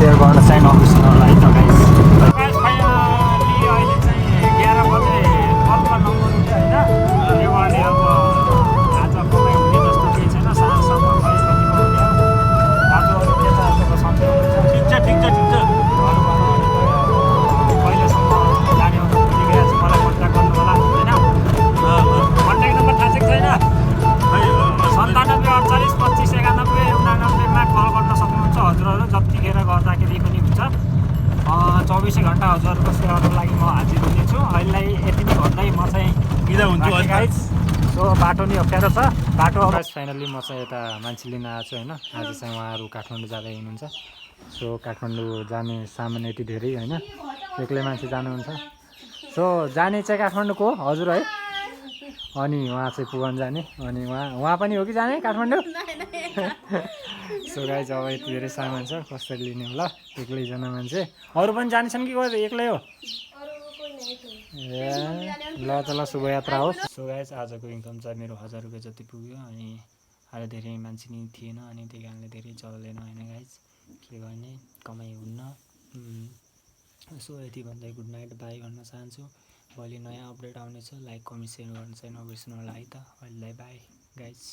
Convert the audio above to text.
Share गर्न चाहिँ नबिर्सनु होला है त गाइस। फाइनली अहिले चाहिँ 11 बजे बल्ब नम्बर उठ्यो होइन। नेवारले अब आज कमाइ हुने जस्तो केही छैन, साँझसम्म खै कति पाउने हो। दाजुहरू केटाहरूको सन्चै हुनुहुन्छ? ठिक छ ठिक छ ठिक छ। कहिलेसम्म जाने हो त खोजिरहेको छु, मलाई कन्ट्याक्ट गर्नु होला होइन। कन्ट्याक्ट नम्बर थाहा छ कि छैन? 97 48 25 91 89मा कल गर्न सक्नुहुन्छ हजुरहरू, जतिखेर गर्दाखेरि पनि हुन्छ। 24 घन्टा हजुरहरूको सेवाको लागि म हाजिर हुनेछु। अहिलेलाई यति नै भन्दै म चाहिँ बिदा हुन्छु गाइस। सो बाटो नि अप्ठ्यारो छ, बाटो फाइनल्ली म चाहिँ यता मान्छे लिन आएको छु होइन। आज चाहिँ उहाँहरू काठमाडौँ जाँदै हुनुहुन्छ। सो काठमाडौँ जाने सामान यति धेरै होइन, एक्लै मान्छे जानुहुन्छ। सो जाने चाहिँ काठमाडौँको हो हजुर है, अनि उहाँ चाहिँ पुगन जाने, अनि उहाँ पनि हो कि जाने काठमाडौँ? सो गाइस अब यति धेरै सामान छ, कसरी लिने होला? एक्लैजना मान्छे, अरू पनि जानेछन् कि एक्लै हो? ए ल त ल, शुभयात्रा होस्। सो गाइस आजको इन्कम चाहिँ मेरो 1000 रुपियाँ जति पुग्यो, अनि आज धेरै मान्छे नि थिएन, अनि त्यही कारणले धेरै चलेन होइन गाइस, के गर्ने, कमाइ हुन्न। सो यति भन्दै गुड नाइट बाई भन्न चाहन्छु। भोलि नयाँ अपडेट आउनेछ, लाइक कमेन्ट सेयर गर्नु चाहिँ नबिर्सनु होला है त। अहिलेलाई बाई गाइस।